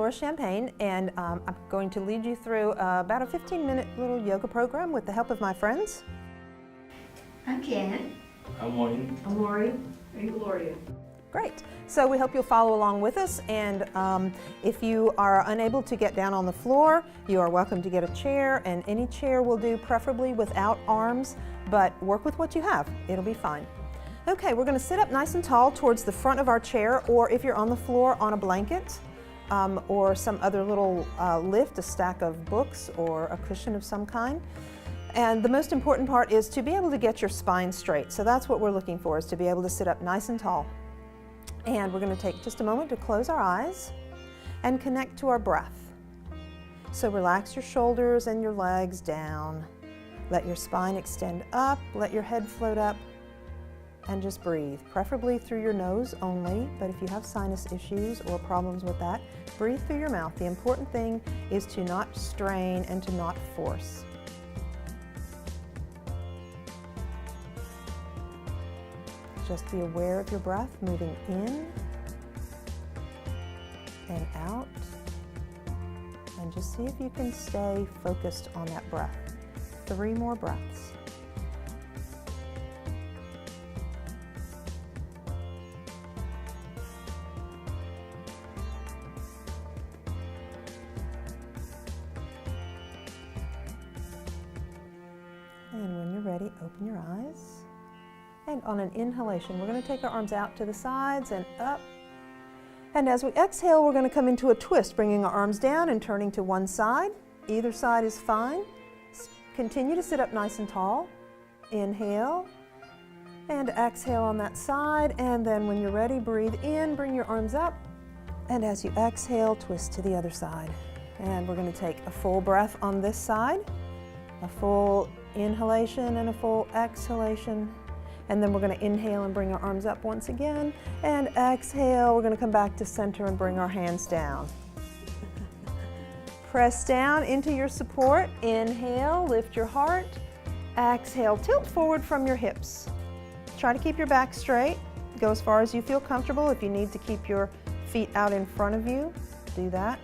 Dolores Champagne, and I'm going to lead you through about a 15-minute little yoga program with the help of my friends. I'm Ken. I'm Wayne. I'm Lori. I'm Gloria. Great. So we hope you'll follow along with us, and if you are unable to get down on the floor, you are welcome to get a chair, and any chair will do, preferably without arms, but work with what you have. It'll be fine. Okay, we're going to sit up nice and tall towards the front of our chair, or if you're on the floor, on a blanket, or some other little lift, a stack of books or a cushion of some kind. And the most important part is to be able to get your spine straight. So that's what we're looking for, is to be able to sit up nice and tall. And we're going to take just a moment to close our eyes and connect to our breath. So relax your shoulders and your legs down. Let your spine extend up, let your head float up, and just breathe, preferably through your nose only, but if you have sinus issues or problems with that, breathe through your mouth. The important thing is to not strain and to not force. Just be aware of your breath moving in and out, and just see if you can stay focused on that breath. 3 more breaths. And when you're ready, open your eyes. And on an inhalation, we're going to take our arms out to the sides and up. And as we exhale, we're going to come into a twist, bringing our arms down and turning to one side. Either side is fine. Continue to sit up nice and tall. Inhale and exhale on that side. And then when you're ready, breathe in, bring your arms up. And as you exhale, twist to the other side. And we're going to take a full breath on this side, a full inhalation and a full exhalation. And then we're going to inhale and bring our arms up once again, and exhale. We're going to come back to center and bring our hands down. Press down into your support. Inhale, lift your heart. Exhale, tilt forward from your hips. Try to keep your back straight. Go as far as you feel comfortable. If you need to keep your feet out in front of you, do that.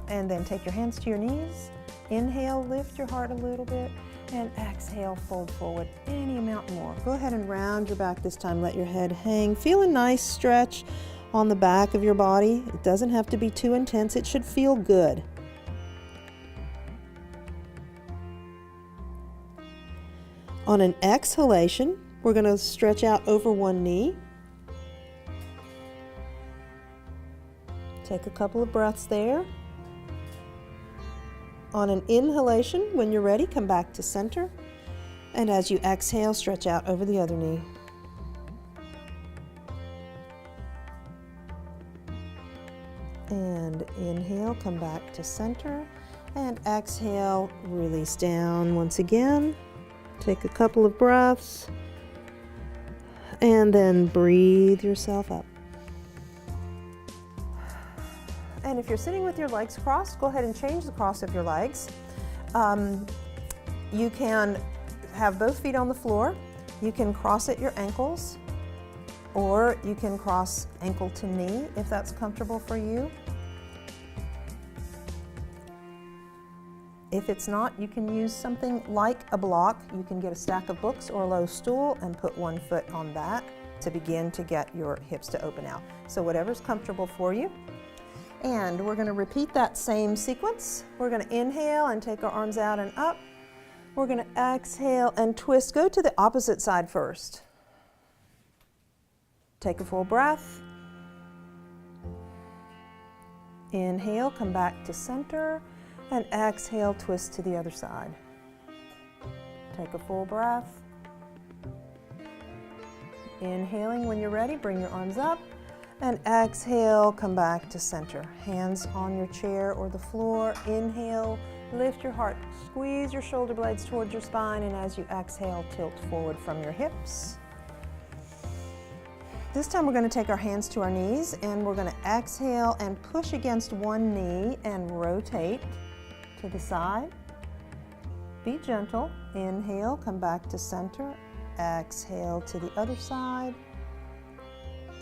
And then take your hands to your knees. Inhale, lift your heart a little bit, and exhale, fold forward any amount more. Go ahead and round your back this time. Let your head hang. Feel a nice stretch on the back of your body. It doesn't have to be too intense. It should feel good. On an exhalation, we're going to stretch out over one knee. Take a couple of breaths there. On an inhalation, when you're ready, come back to center. And as you exhale, stretch out over the other knee. And inhale, come back to center. And exhale, release down once again. Take a couple of breaths. And then breathe yourself up. And if you're sitting with your legs crossed, go ahead and change the cross of your legs. You can have both feet on the floor. You can cross at your ankles, or you can cross ankle to knee if that's comfortable for you. If it's not, you can use something like a block. You can get a stack of books or a low stool and put one foot on that to begin to get your hips to open out. So whatever's comfortable for you. And we're going to repeat that same sequence. We're going to inhale and take our arms out and up. We're going to exhale and twist. Go to the opposite side first. Take a full breath. Inhale, come back to center, and exhale, twist to the other side. Take a full breath. Inhaling, when you're ready, bring your arms up. And exhale, come back to center. Hands on your chair or the floor. Inhale, lift your heart, squeeze your shoulder blades towards your spine, and as you exhale, tilt forward from your hips. This time we're going to take our hands to our knees, and we're going to exhale and push against one knee and rotate to the side. Be gentle. Inhale, come back to center. Exhale to the other side.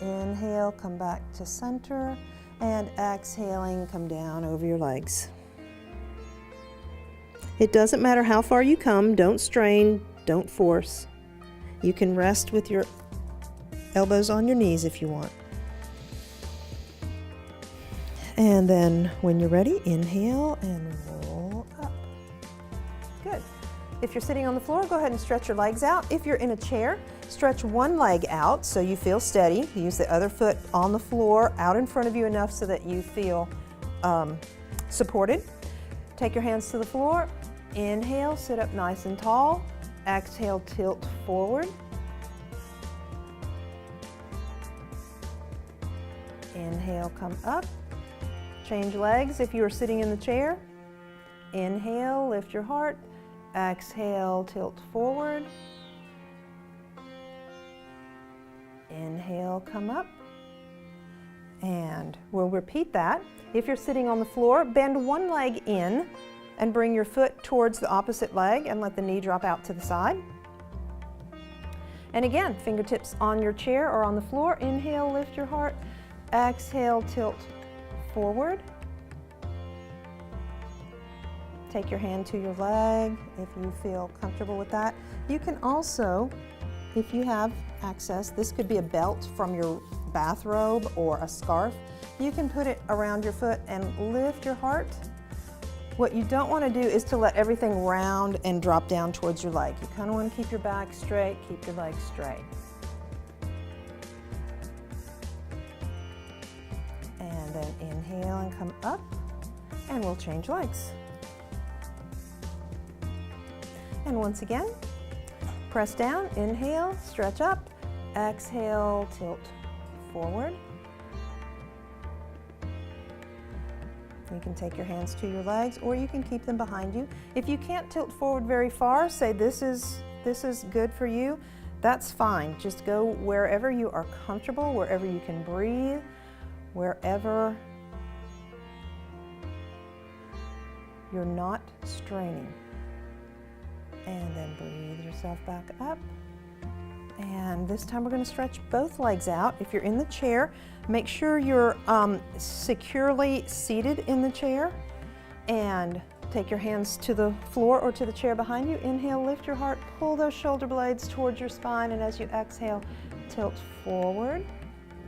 Inhale, come back to center, and exhaling, come down over your legs. It doesn't matter how far you come, don't strain, don't force. You can rest with your elbows on your knees if you want. And then when you're ready, inhale and roll up. Good. If you're sitting on the floor, go ahead and stretch your legs out. If you're in a chair, stretch one leg out so you feel steady. Use the other foot on the floor, out in front of you enough so that you feel supported. Take your hands to the floor. Inhale, sit up nice and tall. Exhale, tilt forward. Inhale, come up. Change legs if you are sitting in the chair. Inhale, lift your heart. Exhale, tilt forward. Inhale, come up. And we'll repeat that. If you're sitting on the floor, bend one leg in and bring your foot towards the opposite leg and let the knee drop out to the side. And again, fingertips on your chair or on the floor. Inhale, lift your heart. Exhale, tilt forward. Take your hand to your leg if you feel comfortable with that. You can also, if you have access, this could be a belt from your bathrobe or a scarf. You can put it around your foot and lift your heart. What you don't want to do is to let everything round and drop down towards your leg. You kind of want to keep your back straight, keep your legs straight. And then inhale and come up, and we'll change legs. And once again, press down, inhale, stretch up, exhale, tilt forward. You can take your hands to your legs or you can keep them behind you. If you can't tilt forward very far, say this is good for you, that's fine. Just go wherever you are comfortable, wherever you can breathe, wherever you're not straining. And then breathe yourself back up. And this time we're going to stretch both legs out. If you're in the chair, make sure you're securely seated in the chair. And take your hands to the floor or to the chair behind you. Inhale, lift your heart, pull those shoulder blades towards your spine, and as you exhale, tilt forward.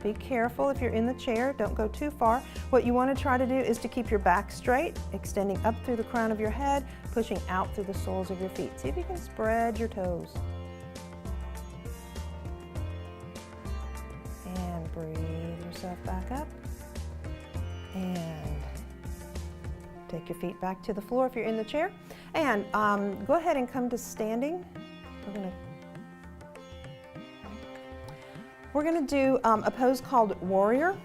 Be careful if you're in the chair, don't go too far. What you want to try to do is to keep your back straight, extending up through the crown of your head, pushing out through the soles of your feet. See if you can spread your toes. And breathe yourself back up. And take your feet back to the floor if you're in the chair. And go ahead and come to standing. We're going to do a pose called warrior,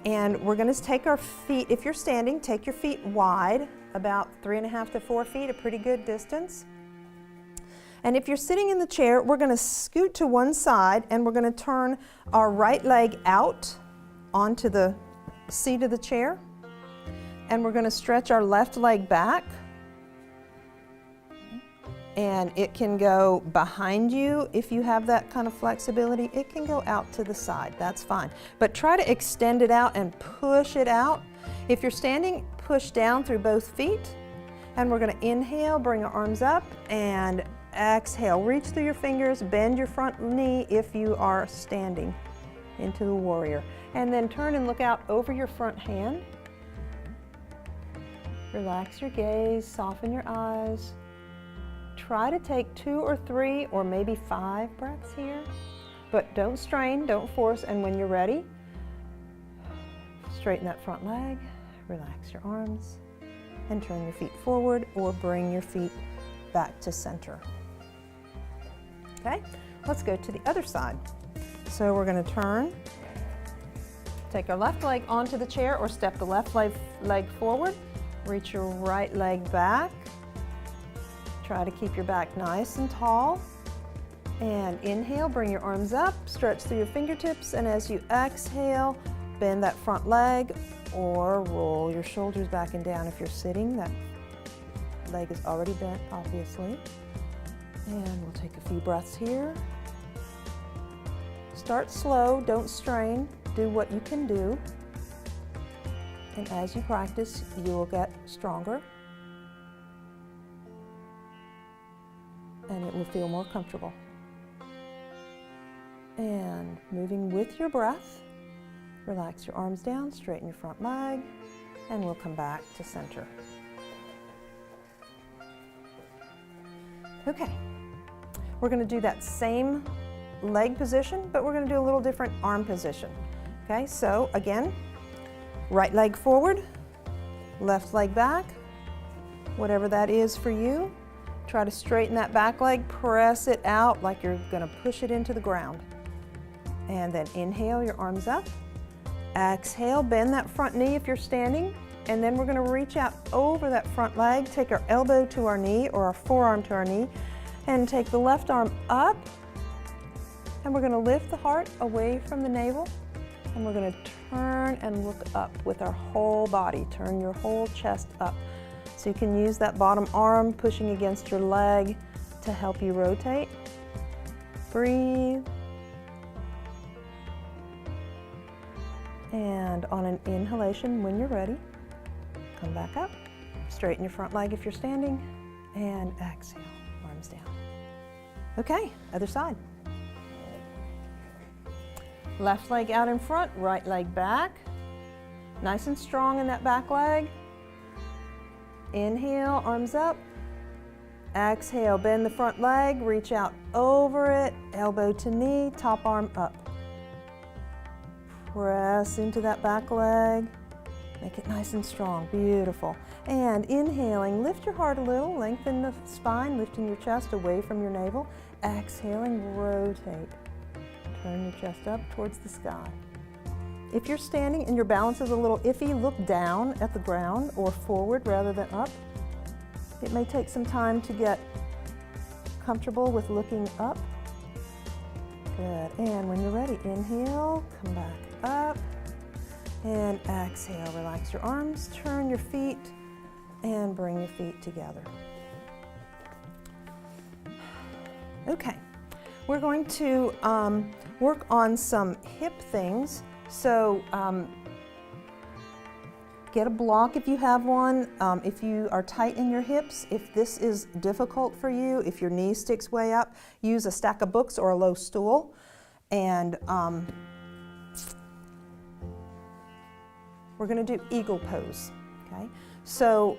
and we're going to take our feet, if you're standing, take your feet wide, about 3.5 to 4 feet, a pretty good distance. And if you're sitting in the chair, we're going to scoot to one side and we're going to turn our right leg out onto the seat of the chair, and we're going to stretch our left leg back. And it can go behind you if you have that kind of flexibility. It can go out to the side, that's fine. But try to extend it out and push it out. If you're standing, push down through both feet. And we're gonna inhale, bring our arms up, and exhale. Reach through your fingers, bend your front knee if you are standing into the warrior. And then turn and look out over your front hand. Relax your gaze, soften your eyes. Try to take 2 or 3 or maybe 5 breaths here, but don't strain, don't force, and when you're ready, straighten that front leg, relax your arms, and turn your feet forward or bring your feet back to center. Okay, let's go to the other side. So we're going to turn, take our left leg onto the chair or step the left leg forward, reach your right leg back. Try to keep your back nice and tall. And inhale, bring your arms up, stretch through your fingertips, and as you exhale, bend that front leg or roll your shoulders back and down. If you're sitting, that leg is already bent, obviously. And we'll take a few breaths here. Start slow, don't strain, do what you can do. And as you practice, you will get stronger and it will feel more comfortable. And moving with your breath, relax your arms down, straighten your front leg, and we'll come back to center. Okay, we're going to do that same leg position, but we're going to do a little different arm position. Okay, so again, right leg forward, left leg back, whatever that is for you. Try to straighten that back leg, press it out like you're going to push it into the ground. And then inhale, your arms up. Exhale, bend that front knee if you're standing. And then we're going to reach out over that front leg, take our elbow to our knee or our forearm to our knee, and take the left arm up. And we're going to lift the heart away from the navel. And we're going to turn and look up with our whole body. Turn your whole chest up. So you can use that bottom arm pushing against your leg to help you rotate. Breathe. And on an inhalation, when you're ready, come back up. Straighten your front leg if you're standing. And exhale, arms down. Okay, other side. Left leg out in front, right leg back. Nice and strong in that back leg. Inhale, arms up. Exhale, bend the front leg, reach out over it, elbow to knee, top arm up. Press into that back leg. Make it nice and strong, beautiful. And inhaling, lift your heart a little, lengthen the spine, lifting your chest away from your navel. Exhaling, rotate. Turn your chest up towards the sky. If you're standing and your balance is a little iffy, look down at the ground or forward rather than up. It may take some time to get comfortable with looking up. Good, and when you're ready, inhale, come back up, and exhale, relax your arms, turn your feet, and bring your feet together. Okay, we're going to work on some hip things. So get a block if you have one. If you are tight in your hips, if this is difficult for you, if your knee sticks way up, use a stack of books or a low stool. And we're going to do eagle pose. Okay. So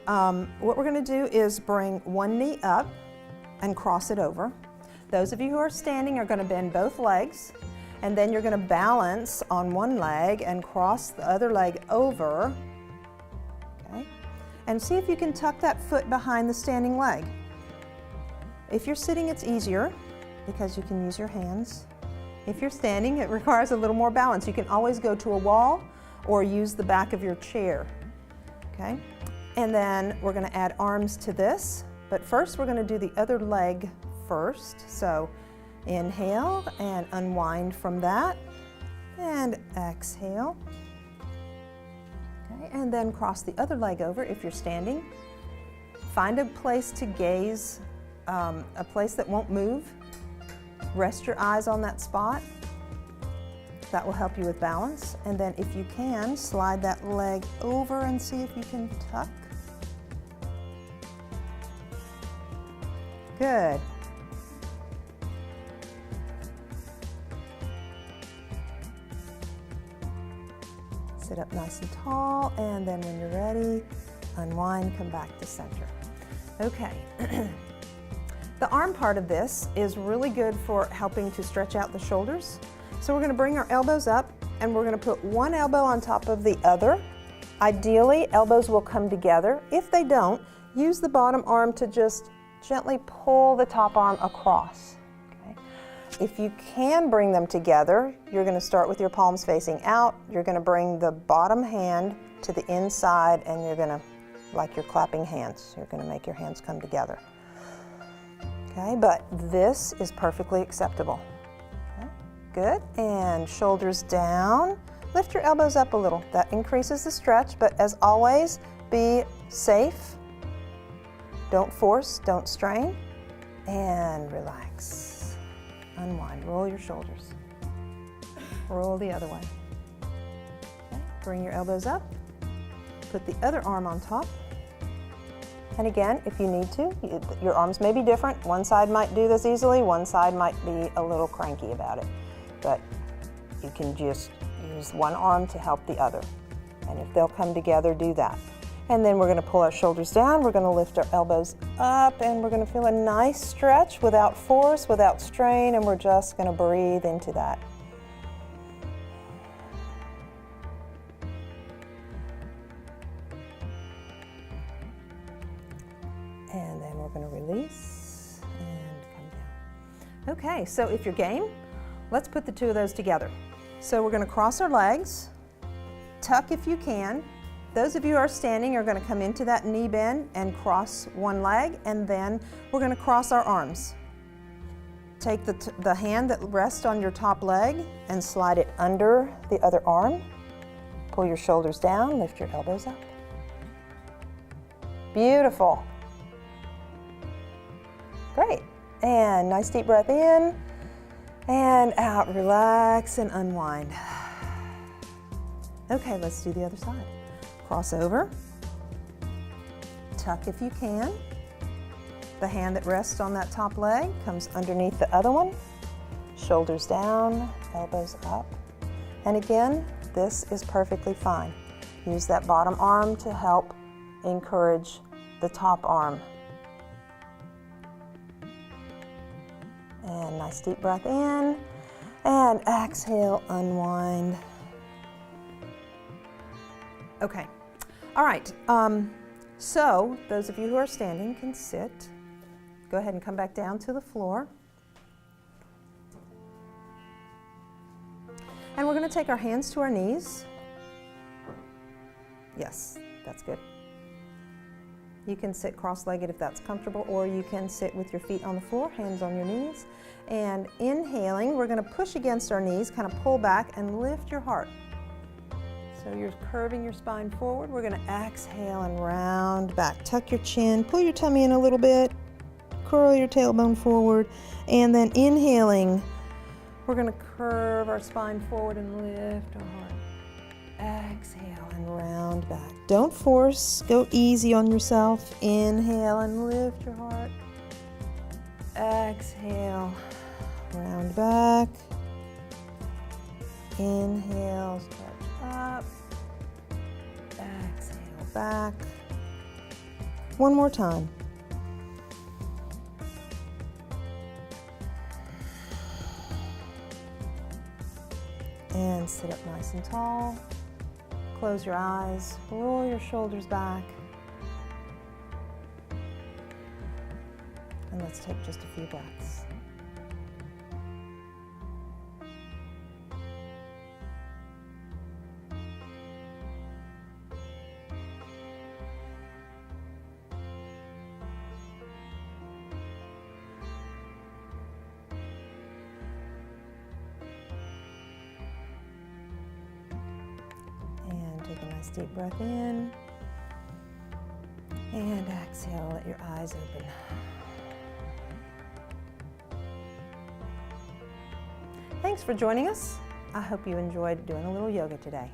what we're going to do is bring one knee up and cross it over. Those of you who are standing are going to bend both legs. And then you're going to balance on one leg and cross the other leg over. Okay? And see if you can tuck that foot behind the standing leg. If you're sitting, it's easier because you can use your hands. If you're standing, it requires a little more balance. You can always go to a wall or use the back of your chair. Okay? And then we're going to add arms to this. But first, we're going to do the other leg first. So inhale and unwind from that, and exhale. Okay, and then cross the other leg over if you're standing. Find a place to gaze, a place that won't move. Rest your eyes on that spot. That will help you with balance. And then if you can, slide that leg over and see if you can tuck. Good. Sit up nice and tall, and then when you're ready, unwind, come back to center. Okay. The arm part of this is really good for helping to stretch out the shoulders. So we're going to bring our elbows up, and we're going to put one elbow on top of the other. Ideally, elbows will come together. If they don't, use the bottom arm to just gently pull the top arm across. If you can bring them together, you're going to start with your palms facing out. You're going to bring the bottom hand to the inside, and you're going to, like you're clapping hands, you're going to make your hands come together. Okay, but this is perfectly acceptable. Okay, good, and shoulders down. Lift your elbows up a little. That increases the stretch, but as always, be safe. Don't force, don't strain, and relax. Unwind, roll your shoulders. roll the other way. Okay. Bring your elbows up, put the other arm on top. And again, if you need to, your arms may be different. One side might do this easily, one side might be a little cranky about it. But you can just use one arm to help the other. And if they'll come together, do that. And then we're going to pull our shoulders down, we're going to lift our elbows up, and we're going to feel a nice stretch without force, without strain, and we're just going to breathe into that. And then we're going to release and come down. Okay, so if you're game, let's put the two of those together. So we're going to cross our legs, tuck if you can. Those of you who are standing are going to come into that knee bend and cross one leg, and then we're going to cross our arms. Take the hand that rests on your top leg and slide it under the other arm. Pull your shoulders down, lift your elbows up. Beautiful. Great. And nice deep breath in and out. Relax and unwind. Okay, let's do the other side. Cross over, tuck if you can. The hand that rests on that top leg comes underneath the other one. Shoulders down, elbows up. And again, this is perfectly fine. Use that bottom arm to help encourage the top arm. And nice deep breath in, and exhale, unwind. Okay, all right, so those of you who are standing can sit. Go ahead and come back down to the floor. And we're going to take our hands to our knees. Yes, that's good. You can sit cross-legged if that's comfortable, or you can sit with your feet on the floor, hands on your knees. And inhaling, we're going to push against our knees, kind of pull back and lift your heart. So you're curving your spine forward. We're going to exhale and round back. Tuck your chin, pull your tummy in a little bit, curl your tailbone forward, and then inhaling, we're going to curve our spine forward and lift our heart. Exhale and round back. Don't force, go easy on yourself. Inhale and lift your heart. Exhale, round back. Inhale, stretch up. Exhale, back. One more time. And sit up nice and tall. Close your eyes, roll your shoulders back. And let's take just a few breaths. Take a nice deep breath in, and exhale, let your eyes open. Thanks for joining us. I hope you enjoyed doing a little yoga today.